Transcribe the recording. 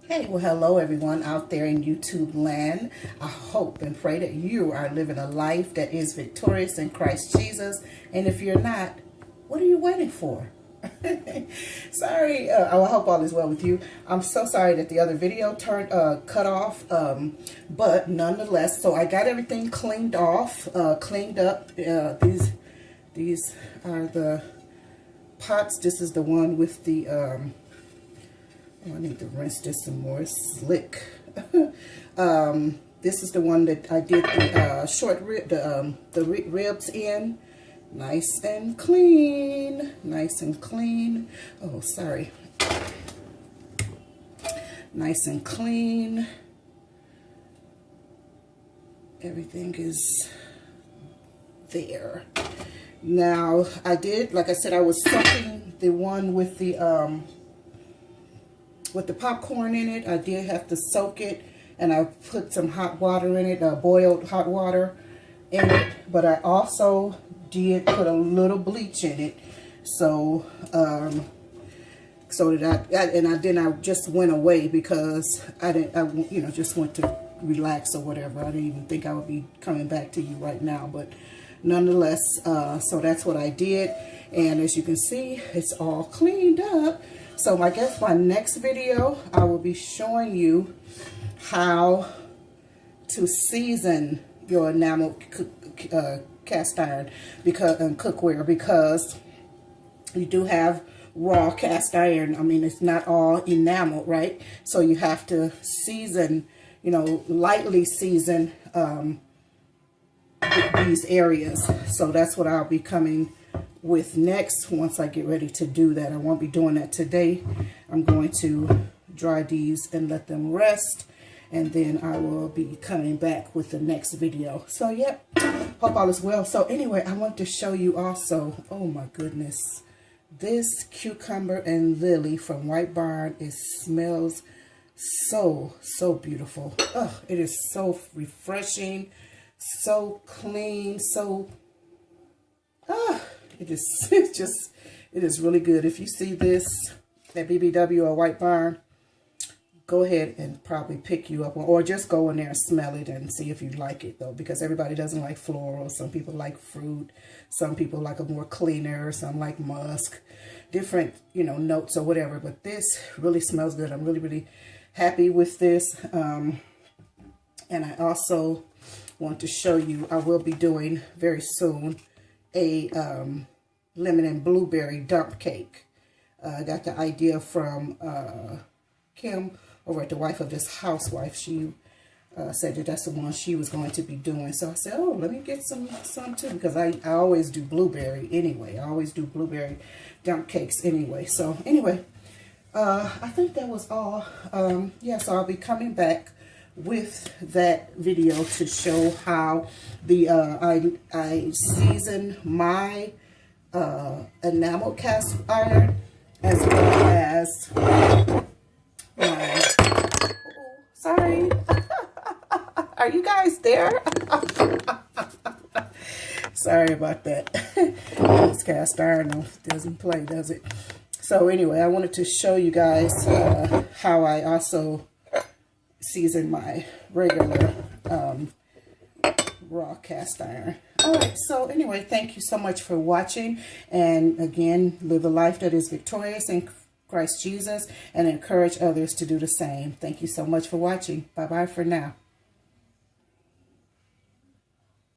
Hey, well, hello everyone out there in YouTube land. I hope and pray that you are living a life that is victorious in Christ Jesus. And if you're not, what are you waiting for? Sorry, I hope all is well with you. I'm so sorry that the other video cut off, but nonetheless, so I got everything cleaned off, cleaned up. These are the pots. This is the one with the I need to rinse this some more. It's slick. This is the one that I did the short rib, the ribs in. Nice and clean. Nice and clean. Oh, sorry. Nice and clean. Everything is there. Now, I did, like I said, I was soaking the one with the popcorn in it. I did have to soak it, and I put some hot water in it, boiled hot water in it. But I also did put a little bleach in it, so that I just went away because I just went to relax or whatever. I didn't even think I would be coming back to you right now, but nonetheless, so that's what I did, and as you can see, it's all cleaned up. So I guess my next video, I will be showing you how to season your enameled cast iron and cookware, because you do have raw cast iron. I mean, it's not all enameled, right? So you have to season, lightly season these areas. So that's what I'll be coming with next once I get ready to do that. I won't be doing that today. I'm going to dry these and let them rest, and then I will be coming back with the next video. So yep, hope all is well. So anyway, I want to show you also, oh my goodness, this cucumber and lily from White Barn. It smells so beautiful. Oh, it is so refreshing, so clean, so it is really good. If you see this at BBW or White Barn, go ahead and probably pick you up, or just go in there and smell it and see if you like it, though, because everybody doesn't like floral. Some people like fruit, some people like a more cleaner, some like musk, different notes or whatever. But this really smells good. I'm really happy with this. And I also want to show you, I will be doing very soon a lemon and blueberry dump cake. I got the idea from Kim over at the Wife of This Housewife. She said that that's the one she was going to be doing. So I said, oh, let me get some too, because I always do blueberry anyway. I always do blueberry dump cakes anyway. So anyway, I think that was all. Yeah, so I'll be coming back with that video to show how the I season my enamel cast iron, as well as my, sorry, are you guys there? Sorry about that. This cast iron doesn't play, does it? So anyway, I wanted to show you guys how I also season my regular raw cast iron. All right, so anyway, thank you so much for watching, and again, live a life that is victorious in Christ Jesus, and encourage others to do the same. Thank you so much for watching. Bye bye for now.